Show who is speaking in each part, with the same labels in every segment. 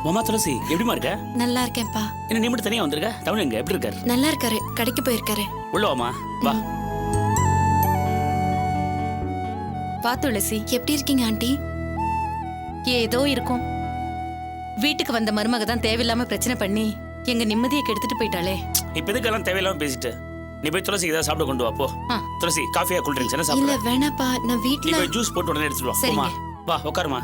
Speaker 1: மாமா துளசி எப்படிமா இருக்க?
Speaker 2: நல்லா இருக்கேன்ப்பா.
Speaker 1: என்ன நீ மட்டும் தனியா வந்திருக்க? தமிழ் எங்க எப்படி இருக்காரு?
Speaker 2: நல்லா இருக்காரு, கடைக்கு போயிருக்காரு.
Speaker 1: உள்ள வாமா, வா.
Speaker 3: வா துளசி.
Speaker 2: எப்படி இருக்கீங்க ஆண்டி?
Speaker 3: ஏதோ இருக்கும். வீட்டுக்கு வந்த மருமக தான் தேவையில்லாம பிரச்சனை பண்ணி எங்க நிம்மதியை கெடுத்துட்டு போயிட்டாளே.
Speaker 1: இப்ப எதுக்கெல்லாம் தேவையில்லாம பேசிட்டு நீ போய் துளசி ஏதாவது சாப்பிட கொண்டு வா போ.
Speaker 3: ஆ.
Speaker 1: துளசி காஃபியா கூல் ட்ரிங்க்ஸ் என்ன
Speaker 2: இல்ல
Speaker 1: சாப்பிடுற?
Speaker 2: வேணாப்பா, நான்
Speaker 1: நீ
Speaker 2: வீட்ல.
Speaker 1: போய் ஜூஸ் போட்டு உடனே எடுத்துட்டு வா.
Speaker 3: சரிங்க.
Speaker 1: போமா, வா உட்காருமா.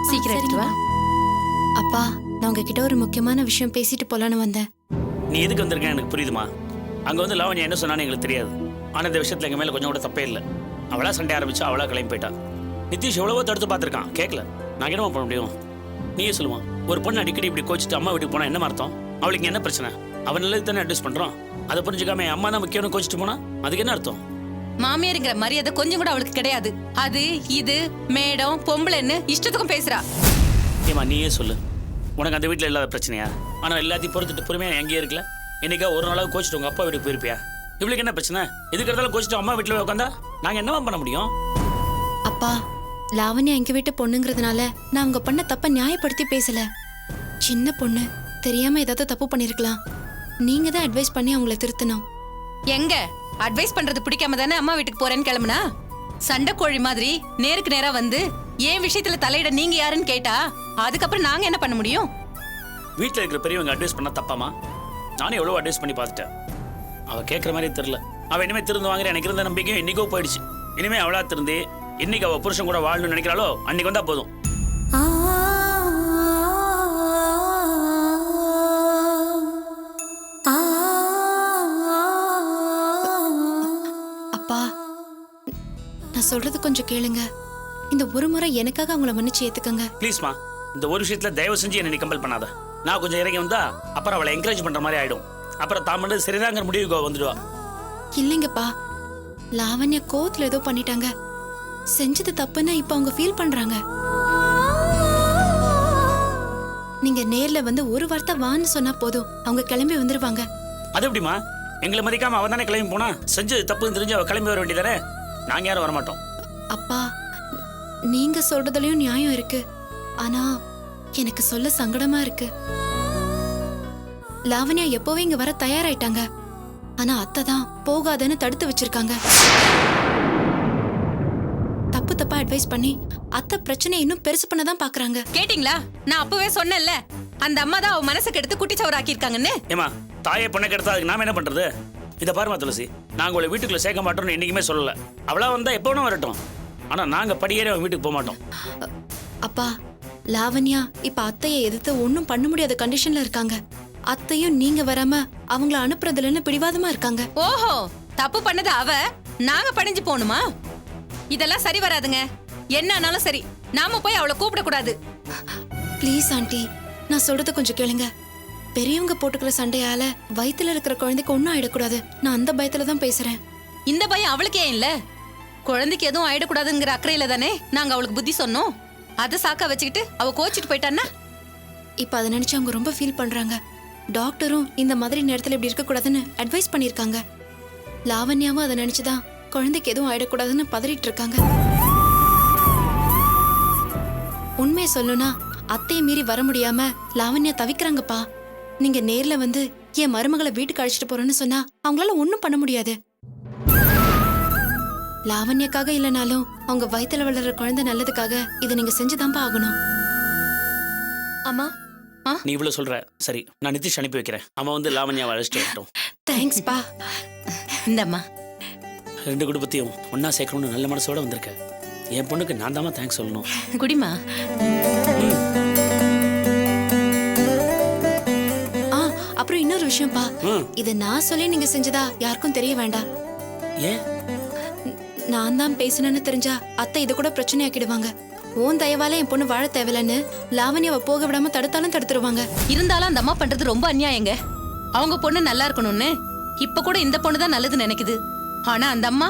Speaker 3: சீக்கிரம் எடுத்துட்டு வா.
Speaker 2: அப்பா, நான் உங்ககிட்ட ஒரு முக்கியமான விஷயம் பேசிட்டு போலான்னு வந்தேன்.
Speaker 1: நீ எதுக்கு வந்திருக்க எனக்கு புரியுதுமா. அங்க வந்து லாவண்யா என்ன சொன்னான்னு எங்களுக்கு தெரியாது. ஆனா இந்த விஷயத்துல எங்க மேல கொஞ்சம் கூட தப்பே இல்லை. அவளா சண்டை ஆரம்பிச்சா அவளா கிளம்பி போயிட்டா. நிதிஷ் எவ்வளவோ தடுத்து பார்த்திருக்கான், கேட்கல. நான் என்னமா பண்ண முடியும்? நீயே சொல்லுமா. ஒரு பொண்ணு அடிக்கடி இப்படி கோச்சிட்டு அம்மா வீட்டுக்கு போனா என்ன அர்த்தம்? அவளுக்கு என்ன பிரச்சனை? அவன் நல்லது தானே அட்வைஸ் பண்றான். அதை புரிஞ்சுக்காம அம்மா தான் முக்கியம்னு கோச்சிட்டு போனா அதுக்கு என்ன அர்த்தம்?
Speaker 3: மாமியாருங்கிற மரியாதை கொஞ்சம் கூட அவளுக்கு கிடையாது. அது இது மேடம் பொம்பளைன்னு இஷ்டத்துக்கும் பேசுறா.
Speaker 1: ஏமா நீயே சொல்லு, உனக்கு அந்த வீட்டில் இல்லாத பிரச்சனையா? ஆனால் எல்லாத்தையும் பொறுத்துட்டு பொறுமையாக எங்கேயே இருக்கல. என்னைக்கா ஒரு நாளாக கோச்சிட்டு உங்க அப்பா வீட்டுக்கு போயிருப்பியா? இவளுக்கு என்ன பிரச்சனை? இதுக்கு இருந்தாலும் கோச்சிட்டு அம்மா வீட்டில் உட்காந்தா நாங்கள் என்னவா பண்ண முடியும்?
Speaker 2: அப்பா, லாவண்யா எங்க வீட்டு பொண்ணுங்கிறதுனால நான் அவங்க பண்ண தப்ப நியாயப்படுத்தி பேசல. சின்ன பொண்ணு, தெரியாம ஏதாவது தப்பு பண்ணிருக்கலாம். நீங்க தான் அட்வைஸ் பண்ணி அவங்கள திருத்தணும்.
Speaker 3: எங்க அட்வைஸ் பண்றது பிடிக்காம தானே அம்மா வீட்டுக்கு போறேன்னு கிளம்புனா? சண்டை கோழி மாதிரி நேருக்கு நேரா வந்து ஏன் விஷயத்துல தலையிட நீங்க யாருன்னு கேட்டா அதுக்கப்புறம் நாங்க என்ன பண்ண முடியும்?
Speaker 1: வீட்டில் இருக்கிற பெரியவங்க அட்வைஸ் பண்ண தப்பாமா? நானே எவ்வளோ அட்வைஸ் பண்ணி பார்த்துட்டேன். அவள் கேட்குற மாதிரி தெரியல. அவள் இனிமேல் திருந்துவாங்கிற எனக்கு இருந்த நம்பிக்கையும் இன்னைக்கோ போயிடுச்சு. இனிமே அவளா திருந்து இன்னைக்கு அவள் புருஷன் கூட வாழணும்னு நினைக்கிறாளோ அன்னைக்கு வந்தா போதும்.
Speaker 2: அப்பா, நான் சொல்றது கொஞ்சம் கேளுங்க. இந்த ஒரு முறை எனக்காக அவங்கள மன்னிச்சு ஏத்துக்கங்க.
Speaker 1: ப்ளீஸ்மா, இந்த ஒரு விஷயத்துல தயவு செஞ்சு என்னை கம்பல் பண்ணாத. நான் கொஞ்சம் இறங்கி வந்தா அப்புறம் அவளை என்கரேஜ் பண்ற மாதிரி ஆயிடும். அப்புறம் தான் பண்ணது சரிதாங்கிற முடிவுக்கு வந்துடுவா.
Speaker 2: இல்லைங்கப்பா, லாவண்யா கோவத்துல ஏதோ பண்ணிட்டாங்க. செஞ்சது தப்புன்னு இப்ப அவங்க ஃபீல் பண்றாங்க. நீங்க நேர்ல வந்து ஒரு வார்த்தை வான்னு சொன்னா போதும், அவங்க கிளம்பி வந்துருவாங்க.
Speaker 1: அது எப்படிமா? எங்களை மதிக்காம அவ தானே கிளம்பி போனா. செஞ்சது தப்புன்னு தெரிஞ்சு அவ கிளம்பி வர வேண்டியதானே. நாங்க யாரும் வரமாட்டோம்.
Speaker 2: அப்பா, நீங்க சொல்றதுலயும் நியாயம் இருக்கு. ஆனா எனக்கு சொல்ல சங்கடமா இருக்கு. லாவண்யா எப்பவே இங்க வர தயாராயிட்டாங்க. ஆனா அத்தை தான் போகாதன்னு தடுத்து வச்சிருக்காங்க. தப்பு தப்பா அட்வைஸ் பண்ணி அத்தை பிரச்சனை இன்னும் பெருசு பண்ணதான் பாக்குறாங்க.
Speaker 3: கேட்டிங்களா? நான் அப்பவே சொன்னேன்ல, அந்த அம்மா தான் அவ மனசுக்கு எடுத்து குட்டிச்சவர் ஆக்கியிருக்காங்கன்னு.
Speaker 1: ஏமா, தாயை பொண்ணை கெடுத்தா அதுக்கு நாம என்ன பண்றது? இதை பாருமா துளசி, நாங்க உங்களை வீட்டுக்குள்ள சேர்க்க மாட்டோம்னு என்னைக்குமே சொல்லல. அவளா வந்தா எப்போ வேணா வரட்டும். ஆனா நாங்க படியேறி அவன் வீட்டுக்கு போக மாட்டோம்.
Speaker 2: அப்பா, லாவண்யா இப்ப அத்தையை எதிர்த்து ஒன்னும் பண்ண முடியாத கண்டிஷன்ல இருக்காங்க. அத்தையும் நீங்க வராம அவங்கள அனுப்புறதுலன்னு பிடிவாதமா இருக்காங்க.
Speaker 3: ஓஹோ, தப்பு பண்ணது அவ, நாங்க பணிஞ்சு போகணுமா? இதெல்லாம் சரி வராதுங்க. என்ன ஆனாலும் சரி, நாம போய் அவளை கூப்பிடக்கூடாது.
Speaker 2: ப்ளீஸ் ஆண்டி, நான் சொல்றத கொஞ்சம் கேளுங்க. பெரியவங்க போட்டுக்கிற சண்டையால வயித்துல இருக்கிற குழந்தைக்கு ஒன்னும் ஆயிடக்கூடாது. நான் அந்த பயத்துல தான் பேசுறேன்.
Speaker 3: இந்த பயம் அவளுக்கு ஏன் இல்ல? குழந்தைக்கு எதுவும் ஆயிடக்கூடாதுங்கிற அக்கறையில தானே நாங்க அவளுக்கு புத்தி சொன்னோம். அதை சாக்கா வச்சுக்கிட்டு அவ கோச்சிட்டு போயிட்டான்னா
Speaker 2: இப்ப அதை நினைச்சு அவங்க ரொம்ப ஃபீல் பண்றாங்க. டாக்டரும் இந்த மாதிரி நேரத்துல இப்படி இருக்க கூடாதுன்னு அட்வைஸ் பண்ணிருக்காங்க. லாவண்யாவும் அதை நினைச்சுதான் குழந்தைக்கு எதுவும் ஆயிடக்கூடாதுன்னு பதறிட்டு இருக்காங்க. உண்மையை சொல்லணும்னா அத்தையை மீறி வர முடியாம லாவண்யா தவிக்கிறாங்கப்பா. நீங்க நேர்ல வந்து என் மருமகளை வீட்டுக்கு அழைச்சிட்டு போறேன்னு சொன்னா அவங்களால ஒண்ணும் பண்ண முடியாது. லாவண்யக்காக இல்லைனாலும் அவங்க வயித்துல வளர்ற குழந்தை நல்லதுக்காக இதை நீங்க செஞ்சுதான்ப்பா ஆகணும்.
Speaker 3: அம்மா,
Speaker 1: நீ இவ்வளவு சொல்ற, சரி நான் நிதிஷ் அனுப்பி வைக்கிறேன். அவன் வந்து லாவண்யாவை அழைச்சிட்டு வரட்டும்.
Speaker 2: தேங்க்ஸ்பா.
Speaker 3: இந்தம்மா.
Speaker 1: ரெண்டு குடும்பத்தையும் ஒன்னா சேர்க்கணும்னு நல்ல மனசோட வந்திருக்க. என் பொண்ணுக்கு நான் தாமா தேங்க்ஸ் சொல்லணும்.
Speaker 3: குடிமா.
Speaker 2: அப்புறம் இன்னொரு விஷயம்ப்பா, இதை நான் சொல்லி நீங்க செஞ்சதா யாருக்கும் தெரிய வேண்டாம்.
Speaker 1: ஏன்?
Speaker 2: நான் தான் பேசினேன்னு தெரிஞ்சா அத்தை இதை கூட பிரச்சனை ஆக்கிடுவாங்க. உன் தயவால என் பொண்ணு வாழ தேவையில்லன்னு லாவண்யாவை போக விடாம தடுத்தாலும் தடுத்துருவாங்க.
Speaker 3: இருந்தாலும் அந்த அம்மா பண்றது ரொம்ப அநியாயங்க. அவங்க பொண்ணு நல்லா இருக்கணும்னு இப்ப கூட இந்த பொண்ணு தான் நல்லதுன்னு நினைக்குது. ஆனா அந்த அம்மா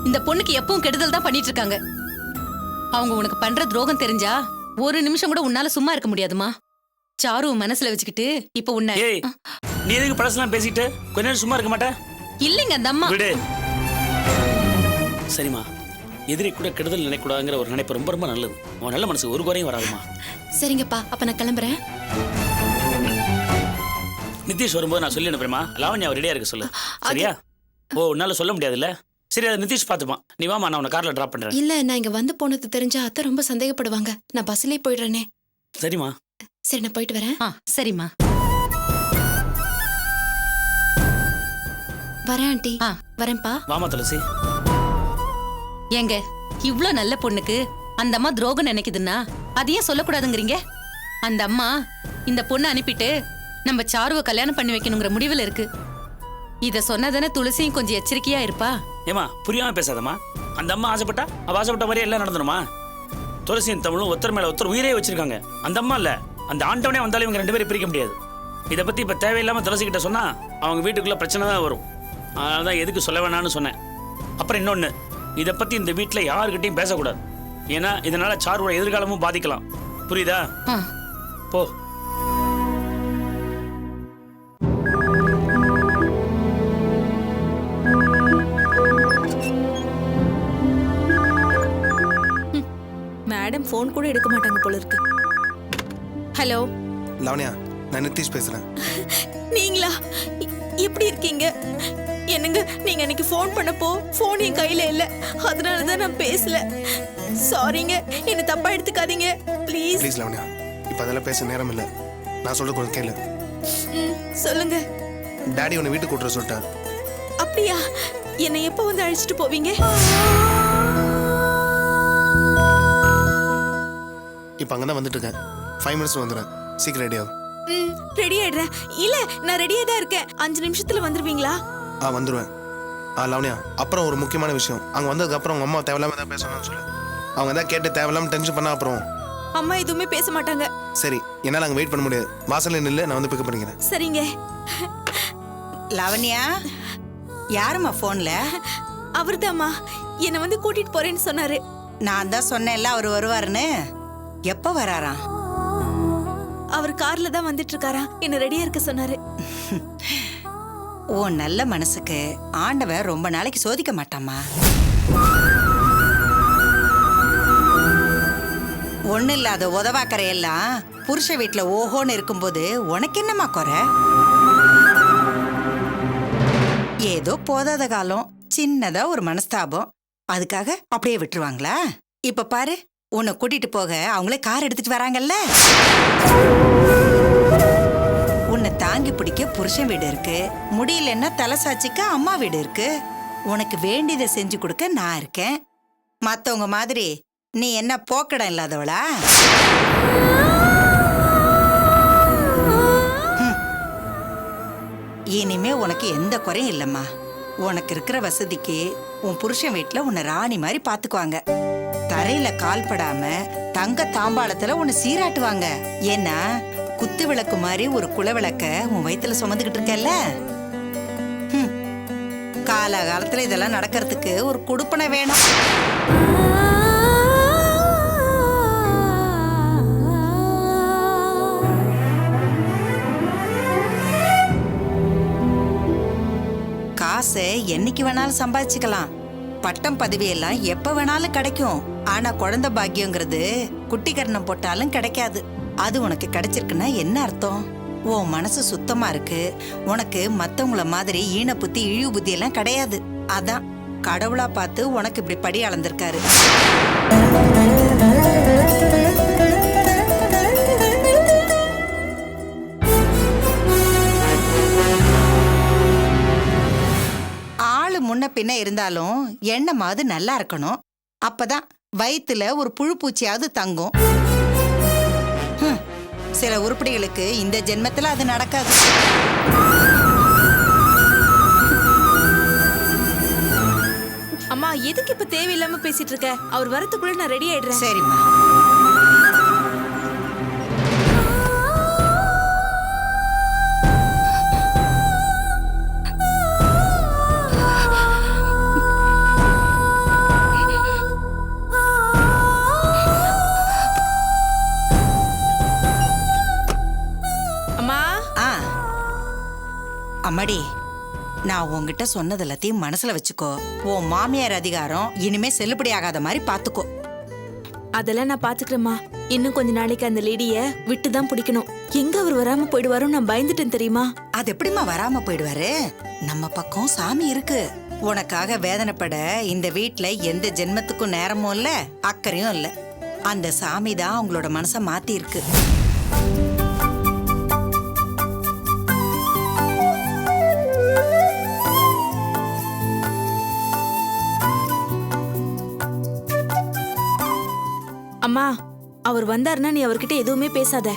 Speaker 3: இந்த பொண்ணுக்கு எப்பவும் கெடுதல் தான் பண்ணிட்டு இருக்காங்க. அவங்க உனக்கு பண்ற துரோகம் தெரிஞ்சா ஒரு நிமிஷம் கூட உன்னால சும்மா இருக்க முடியாதுமா. சாரு மனசுல வச்சுக்கிட்டு இப்ப உன்னை.
Speaker 1: ஏய், நீ எதுக்கு பழசெல்லாம் பேசிட்டு கொஞ்ச நேரம் சும்மா இருக்க மாட்டே?
Speaker 3: இல்லைங்க அந்த அம்மா.
Speaker 1: விடு. சரிம்மா, எதிரி கூட கெடுதல் நினைக்கூடாதுங்கிற ஒரு நினைப்பு ரொம்ப ரொம்ப நல்லது. அவன் நல்ல மனசு ஒரு குறையும் வராதுமா.
Speaker 2: சரிங்கப்பா, அப்ப நான் கிளம்புறேன்.
Speaker 1: நிதிஷ் வரும்போது நான் சொல்லி அனுப்புறேமா, லாவண்யா ரெடியா இருக்க சொல்லு. சரியா? ஓ, உன்னால சொல்ல முடியாதுல்ல. சரி, அதை நிதிஷ் பார்த்துப்பான். நீ வாமா, நான் உன்னை கார்ல டிராப் பண்றேன்.
Speaker 2: இல்ல, நான் இங்க வந்து போனது தெரிஞ்சா அத்தை ரொம்ப சந்தேகப்படுவாங்க. நான் பஸ்லயே போயிடுறேனே.
Speaker 1: சரிம்மா.
Speaker 2: சரி, நான் போயிட்டு வரேன்.
Speaker 3: சரிம்மா.
Speaker 2: வரேன் ஆண்டி. வரேன்ப்பா.
Speaker 1: வாமா துளசி.
Speaker 3: ஏங்க, இவ்ளோ நல்ல பொண்ணுக்கு அந்த அம்மா துரோகம் நினைக்குதுன்னா அதையே சொல்லக்கூடாதுங்கிறீங்க? அந்த அம்மா இந்த பொண்ணை அனுப்பிட்டு நம்ம சாருவை கல்யாணம் பண்ணி வைக்கணுங்கிற முடிவில் இருக்கு. இத சொன்னதானே துளசியும் கொஞ்சம் எச்சரிக்கையா இருப்பா.
Speaker 1: ஏமா, புரியாம பேசாதம்மா. அந்த அம்மா ஆசைப்பட்டா அவ ஆசைப்பட்ட மாதிரியே எல்லாம் நடந்துருமா? துளசியும் தமிழும் ஒருத்தர் மேல ஒருத்தர் உயிரே வச்சிருக்காங்க. அந்த அம்மா இல்ல, அந்த ஆண்டவனே வந்தாலும் இவங்க 2 பேரும் பிரிக்க முடியாது. இதை பத்தி இப்ப தேவையில்லாம துளசி கிட்ட சொன்னா அவங்க வீட்டுக்குள்ள பிரச்சனை தான் வரும். அதனாலதான் எதுக்கு சொல்ல வேணாம்னு சொன்னேன். அப்புறம் இன்னொன்னு, இதை பத்தி இந்த வீட்டுல யாருக்கிட்டையும் பேசக்கூடாது. ஏன்னா இதனால சாருவோட எதிர்காலமும் பாதிக்கலாம். புரியுதா? போ.
Speaker 4: மேடம் ஃபோன் கூட எடுக்க மாட்டாங்க போல இருக்கு. ஹலோ
Speaker 5: லாவண்யா, நான் நிதிஷ் பேசுறேன்.
Speaker 4: நீங்களா? எப்படி இருக்கீங்க? என்னங்க, நீங்க அன்னைக்கு ஃபோன் பண்ணப்போ ஃபோன் என் கையில இல்ல, அதனால தான் நான் பேசல. சாரிங்க, என்ன தப்பா எடுத்துக்காதீங்க ப்ளீஸ்.
Speaker 5: ப்ளீஸ் லாவண்யா, இப்போ அதெல்லாம் பேச நேரம் இல்லை. நான் சொல்றது கொஞ்சம் கேளு.
Speaker 4: சொல்லுங்க.
Speaker 5: டாடி உன்னை வீட்டுக்கு கூட்டுற சொல்லிட்டார்.
Speaker 4: அப்படியா? என்னை எப்போ வந்து அழைச்சிட்டு போவீங்க?
Speaker 5: இப்போ அங்கே தான் வந்துட்டு இருக்கேன். 5 மினிட்ஸ் வந்துடுறேன். சீக்கிரம் ரெடி ஆகும்.
Speaker 4: ரெடி ஆயிடுறேன். இல்ல, நான் ரெடியா தான் இருக்கேன். 5 நிமிஷத்துல வந்துருவீங்களா?
Speaker 5: வந்துடுவேன். லாவண்யா, அப்புறம் ஒரு முக்கியமான விஷயம். அங்கே வந்ததுக்கப்புறம் உங்கள் அம்மா தேவையில்லாம ஏதாவது பேசணும்னு சொல்லு. அவங்க எதாவது கேட்டு தேவையில்லாம டென்ஷன் பண்ணா அப்புறம்.
Speaker 4: அம்மா எதுவுமே பேச மாட்டாங்க.
Speaker 5: சரி, என்னால் அங்கே வெயிட் பண்ண முடியாது. வாசல்ல நில்லு, நான் வந்து பிக்கப் பண்ணிக்கிறேன்.
Speaker 4: சரிங்க.
Speaker 6: லாவண்யா, யாரும்மா ஃபோன்ல?
Speaker 4: அவர்தாம்மா என்னை வந்து கூட்டிட்டு போறேன்னு சொன்னாரு.
Speaker 6: நான் தான் சொன்னேன்ல அவர் வருவாருன்னு. எப்போ வராராம்?
Speaker 4: அவர் கார்ல தான் வந்துட்டு இருக்காரா. என்ன ரெடியா இருக்க சொன்னாரு.
Speaker 6: ஓ, நல்ல மனசுக்கு ஆண்டவன் ரொம்ப நாளைக்கு சோதிக்க மாட்டாமா. ஒண்ணு இல்லாத உதவாக்கரையெல்லாம் புருஷ வீட்டுல ஓஹோன்னு இருக்கும்போது உனக்கு என்னம்மா குறை? ஏதோ போதாத காலம், சின்னதா ஒரு மனஸ்தாபம், அதுக்காக அப்படியே விட்டுருவாங்களா? இப்ப பாரு, உன்னை கூட்டிட்டு போக அவங்களே கார் எடுத்துட்டு வராங்கல்ல. உன்னை தாங்கி பிடிக்க புருஷன் வீடு இருக்கு, முடியலன்னா தலை சாச்சிக்க அம்மா வீடு இருக்கு. உனக்கு வேண்டியதை செஞ்சு கொடுக்க நான் இருக்கேன். மத்தவங்க மாதிரி நீ என்ன போக்கடம் இல்லாதவளா? இனிமே உனக்கு எந்த குறையும் இல்லம்மா. உனக்கு இருக்கிற வசதிக்கு உன் புருஷன் வீட்டுல உன்னை ராணி மாதிரி பாத்துக்குவாங்க. தரையில கால் படாம தங்க தாம்பாளத்துல உன்னை சீராட்டுவாங்க. ஏன்னா குத்து விளக்கு மாதிரி ஒரு குல விளக்க உன் வயித்துல சுமந்துகிட்டு இருக்கல. காலகாலத்துல இதெல்லாம் நடக்கிறதுக்கு ஒரு குடுப்பனை வேணும். காசை என்னைக்கு வேணாலும் சம்பாதிச்சுக்கலாம். பட்டம் பதவி எல்லாம் எப்ப வேணாலும் கிடைக்கும். ஆனா குழந்தை பாக்கியங்கிறது குட்டி கர்ணம் போட்டாலும் கிடைக்காது. அது உனக்கு கிடைச்சிருக்குன்னா என்ன அர்த்தம்? உன் மனசு சுத்தமா இருக்கு. உனக்கு மத்தவங்கள மாதிரி ஈன புத்தி இழிவு புத்தி எல்லாம் கிடையாது. அதான் கடவுளா பார்த்து உனக்கு இப்படி படி அளந்திருக்காரு. ஆளு முன்ன பின்ன இருந்தாலும் எண்ணமாவது நல்லா இருக்கணும். அப்பதான் வயித்துல ஒரு புழு பூச்சியாவது தங்கும். சில உருப்படிகளுக்கு இந்த ஜென்மத்துல அது நடக்காது.
Speaker 4: அம்மா, எதுக்கு இப்ப தேவையில்லாம பேசிட்டு இருக்க? அவர் வரதுக்குள்ள நான் ரெடி ஆயிடுறேன்.
Speaker 6: சரிம்மா. அம்மாடி, நான் உன்கிட்ட சொன்னது எல்லாத்தையும் மனசுல வச்சுக்கோ. உன் மாமியார் அதிகாரம் இனிமே செல்லுபடி ஆகாத மாதிரி பாத்துக்கோ.
Speaker 4: அதெல்லாம் நான் பாத்துக்கிறேம்மா. இன்னும் கொஞ்ச நாளைக்கு அந்த லேடிய விட்டு தான் பிடிக்கணும். எங்க அவர் வராம போயிடுவாரோ நான் பயந்துட்டேன் தெரியுமா?
Speaker 6: அது எப்படிம்மா வராம போயிடுவாரு? நம்ம பக்கம் சாமி இருக்கு. உனக்காக வேதனைப்பட இந்த வீட்ல எந்த ஜென்மத்துக்கும் நேரமும் இல்ல, அக்கறையும் இல்ல. அந்த சாமி தான் அவங்களோட மனசை மாத்தி இருக்கு.
Speaker 4: அம்மா, அவர் வந்தாருன்னா நீ அவர்கிட்ட எதுவுமே பேசாத.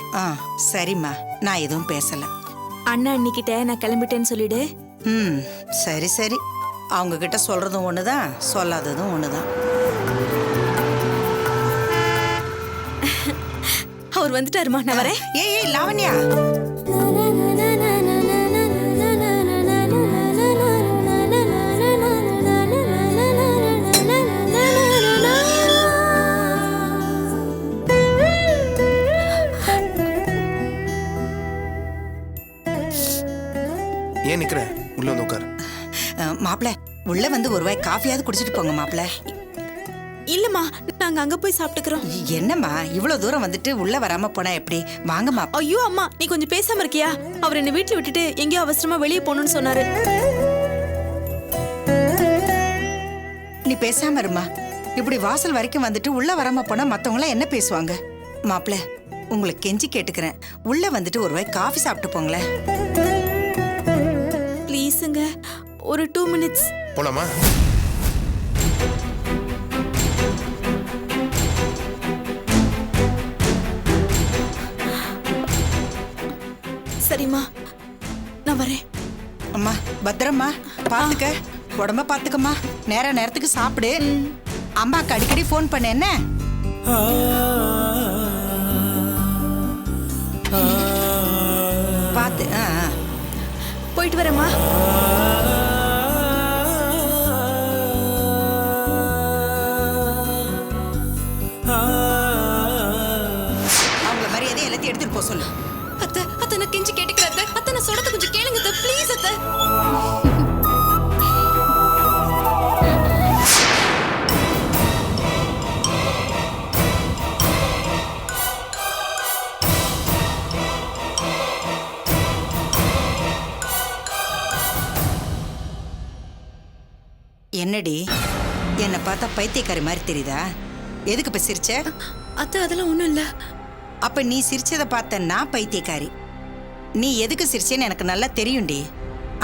Speaker 6: சரிம்மா, நான் எதுவும் பேசல.
Speaker 4: அண்ணா அண்ணிக்கிட்ட நான் கிளம்பிட்டேன்னு சொல்லிடு.
Speaker 6: சரி சரி. அவங்க கிட்ட சொல்றதும் ஒண்ணுதான், சொல்லாததும் ஒண்ணுதான்.
Speaker 4: அவர் வந்துட்டாருமா, நான் வரேன்.
Speaker 6: ஏய் லாவண்யா,
Speaker 5: ஏன் நிக்கிற? உள்ள வந்து உட்காரு.
Speaker 6: மாப்பிள்ள உள்ள வந்து ஒரு வாய் காஃபியாவது குடிச்சிட்டு போங்க மாப்பிள்ள.
Speaker 4: இல்லம்மா, நாங்க அங்க போய் சாப்பிட்டுக்கிறோம்.
Speaker 6: என்னம்மா இவ்வளவு தூரம் வந்துட்டு உள்ள வராம போனா எப்படி? வாங்க மாப்பிள்ள.
Speaker 4: ஐயோ அம்மா, நீ கொஞ்சம் பேசாம இருக்கியா? அவர் என்ன வீட்டுல விட்டுட்டு எங்கேயோ அவசரமா வெளியே போகணும்னு சொன்னாரு.
Speaker 6: நீ பேசாம இருமா. இப்படி வாசல் வரைக்கும் வந்துட்டு உள்ள வராம போனா மத்தவங்க என்ன பேசுவாங்க? மாப்பிள்ள, உங்களுக்கு கெஞ்சி கேட்டுக்கிறேன், உள்ள வந்துட்டு ஒரு வாய் காஃபி சாப்பிட்டு போங்களேன்.
Speaker 4: ப்ளீஸுங்க, ஒரு 2 மினிட்ஸ்.
Speaker 5: போலாமா?
Speaker 4: சரிம்மா, நான் வரேன்.
Speaker 6: அம்மா பத்திரம்மா, பாத்துக்க, உடம்ப பாத்துக்கம்மா. நேரத்துக்கு சாப்பிடு. அம்மாக்கு அடிக்கடி ஃபோன் பண்ண என்ன? பாத்து.
Speaker 4: போயிட்டு வரேம்மா.
Speaker 6: அவங்கள மரியாதை எல்லாத்தையும் எடுத்துட்டு போக சொல்லு.
Speaker 2: அத்தை அத்தை நான் கெஞ்சி கேட்டுக்கிறேன் அத்தை. அத்தை நான் சொல்றத கொஞ்சம் கேளுங்க அத்தை, ப்ளீஸ் அத்தை.
Speaker 6: என்னடி, என்னை பார்த்தா பைத்தியக்காரி மாதிரி தெரியுதா? எதுக்கு இப்ப சிரிச்ச?
Speaker 2: அத்தை அதெல்லாம் ஒண்ணும் இல்ல.
Speaker 6: அப்ப நீ சிரிச்சதை பார்த்த நான் பைத்தியக்காரி. நீ எதுக்கு சிரிச்சேன்னு எனக்கு நல்லா தெரியும்டி.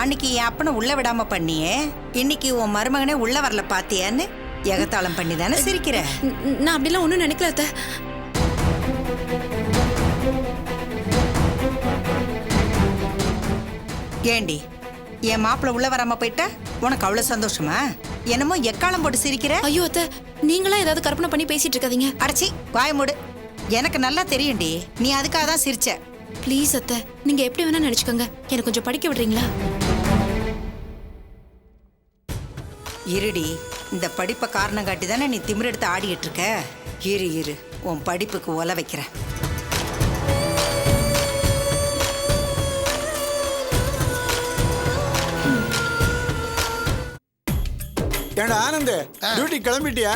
Speaker 6: அன்னைக்கு என் அப்பனை உள்ள விடாம பண்ணியே, இன்னைக்கு உன் மருமகனே உள்ள வரல பாத்தியான்னு எகத்தாளம் பண்ணி தானே சிரிக்கிற?
Speaker 2: நான் அப்படிலாம் ஒண்ணும் நினைக்கல அத்தை.
Speaker 6: ஏண்டி, என் மாப்பிள்ள உள்ள வராம போயிட்டா உனக்கு அவ்வளவு சந்தோஷமா? என்னமோ எக்காலம் போட்டு சிரிக்கிற.
Speaker 2: ஐயோ அத்தை, நீங்களா ஏதாவது கற்பனை பண்ணி பேசிட்டு இருக்காதீங்க.
Speaker 6: அடச்சி வாய மூடு. எனக்கு நல்லா தெரியும்டி, நீ அதுக்காக தான் சிரிச்ச.
Speaker 2: ப்ளீஸ் அத்தை, நீங்க எப்படி வேணா நினைச்சுக்கோங்க. எனக்கு கொஞ்சம் படிக்க விடுறீங்களா?
Speaker 6: இருடி, இந்த படிப்பை காரணம் காட்டி தானே நீ திமிர் எடுத்து ஆடிட்டு இருக்க. இரு உன் படிப்புக்கு ஒல வைக்கிறேன்.
Speaker 7: ஏண்டா ஆனந்த், டியூட்டி கிளம்பிட்டியா?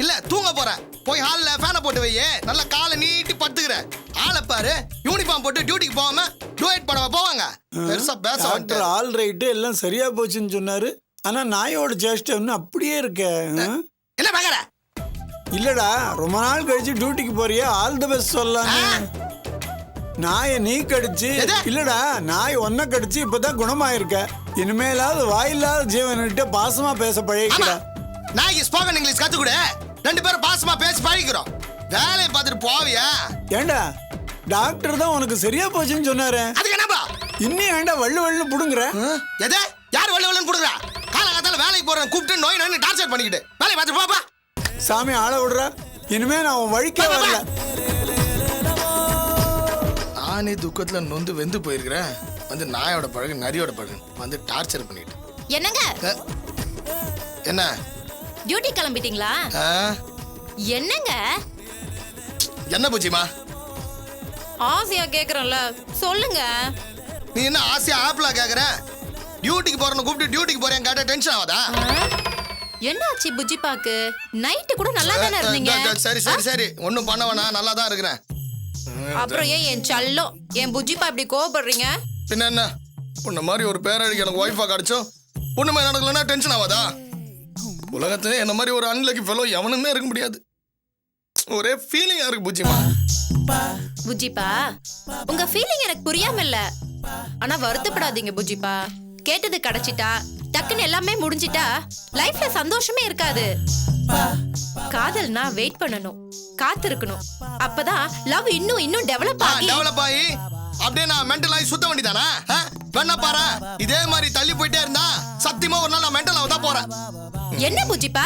Speaker 8: இல்ல, தூங்க போறேன். போய் ஹால்ல ஃபேனை போட்டு வையே, நல்லா காலை நீட்டி படுத்துக்கிற. ஆளை பாரு, யூனிஃபார்ம் போட்டு டியூட்டிக்கு போகாம டூயட் படவா போவாங்க. பெருசா பேச
Speaker 7: டாக்டர் ஆல் ரைட்டு எல்லாம் சரியா போச்சுன்னு சொன்னாரு. ஆனா நாயோட சேஷ்டை இன்னும் அப்படியே இருக்க.
Speaker 8: என்ன பாக்குற?
Speaker 7: இல்லடா, ரொம்ப நாள் கழிச்சு டியூட்டிக்கு போறியா, ஆல் தி பெஸ்ட் சொல்லலான்னு. நாயை நீ கடிச்சு இல்லடா, நாய் ஒன்ன கடிச்சு இப்பதான் குணமாயிருக்க. இனிமேலாவது வாயில்லாத ஜீவன்கிட்ட பாசமா பேச பழகிக்கடா.
Speaker 8: நாய்க்கு ஸ்போக்கன் இங்கிலீஷ் கத்துக்கூட, 2 பேரும் பாசமா பேசி பழகிக்கிறோம். வேலையை பார்த்துட்டு போவியா?
Speaker 7: ஏண்டா, டாக்டர் தான் உனக்கு சரியா போச்சுன்னு சொன்னாரு.
Speaker 8: அதுக்கு என்னப்பா
Speaker 7: இன்னும் ஏண்டா வள்ளு வள்ளு புடுங்குற?
Speaker 8: எது? யார் வள்ளு வள்ளுன்னு புடுங்குறா? காலங்காத்தால வேலைக்கு போறேன் கூப்பிட்டு நோய் நோய் டார்ச்சர் பண்ணிக்கிட்டு வேலையை பார்த்துட்டு போப்பா.
Speaker 7: சாமி ஆள விடுற. இனிமே நான் உன் வழிக்கே வரல.
Speaker 8: நானே துக்கத்துல நொந்து வெந்து போயிருக்கிறேன். வந்து நாயோட பழகு நரியோட பழகு வந்து டார்ச்சர் பண்ணிட்டு.
Speaker 9: என்னங்க
Speaker 8: என்ன
Speaker 9: டியூட்டி கிளம்பிட்டீங்களா? என்னங்க
Speaker 8: என்ன பூச்சிமா?
Speaker 9: ஆசையா கேக்குறேன்ல, சொல்லுங்க.
Speaker 8: நீ என்ன ஆசையா ஆப்பிளா கேக்குற? டியூட்டிக்கு போறேன்னு கூப்பிட்டு டியூட்டிக்கு போறேன் கேட்டா டென்ஷன் ஆகாதா?
Speaker 9: என்னாச்சு புஜிபாக்கு? நைட்டு கூட நல்லா தானே இருந்தீங்க.
Speaker 8: சரி சரி சரி, ஒன்றும் பண்ண வேணாம், நல்லா தான் இருக்கிறேன்.
Speaker 9: அப்புறம் ஏன் என் சல்லம் என் புஜிபா இப்படி கோவப்படுறீங்க?
Speaker 8: பின்ன என்ன, உன்ன மாதிரி ஒரு பேரழிக்கு எனக்கு ஒய்ஃபா கிடைச்சோம் ஒண்ணுமே நடக்கலன்னா டென்ஷன் ஆகாதா? உலகத்துல என்ன மாதிரி ஒரு அன்லக்கி ஃபெலோ எவனுமே இருக்க முடியாது. ஒரே ஃபீலிங்கா இருக்கு புஜிமா.
Speaker 9: புஜிபா, உங்க ஃபீலிங் எனக்கு புரியாம இல்ல. ஆனா வருத்தப்படாதீங்க புஜிபா. கேட்டது கிடைச்சிட்டா, டக்குன்னு எல்லாமே முடிஞ்சிட்டா லைஃப்ல சந்தோஷமே இருக்காது. காதல்னா வெயிட் பண்ணணும், காத்திருக்கணும். அப்பதான் லவ் இன்னும் இன்னும் டெவலப் ஆகி
Speaker 8: அப்படியே நான் மென்டல் ஆகி சுத்த வேண்டியதானா? வேணா பாரு, இதே மாதிரி தள்ளி போயிட்டே இருந்தா சத்தியமா ஒரு நாள் நான் மென்டல் ஆக தான் போறேன்.
Speaker 9: என்ன புஜிபா,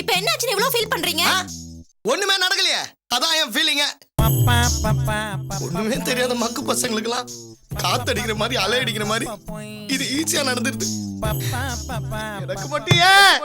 Speaker 9: இப்ப என்னாச்சுன்னு இவ்வளவு ஃபீல் பண்றீங்க?
Speaker 8: ஒண்ணுமே நடக்கலையே, அதான் என் ஃபீலிங்க. ஒண்ணுமே தெரியாத மக்கு பசங்களுக்குலாம் காத்தடிக்கிற மாதிரி அலை அடிக்கிற மாதிரி இது ஈஸியா நடந்துருது. எனக்கு மட்டும் ஏன்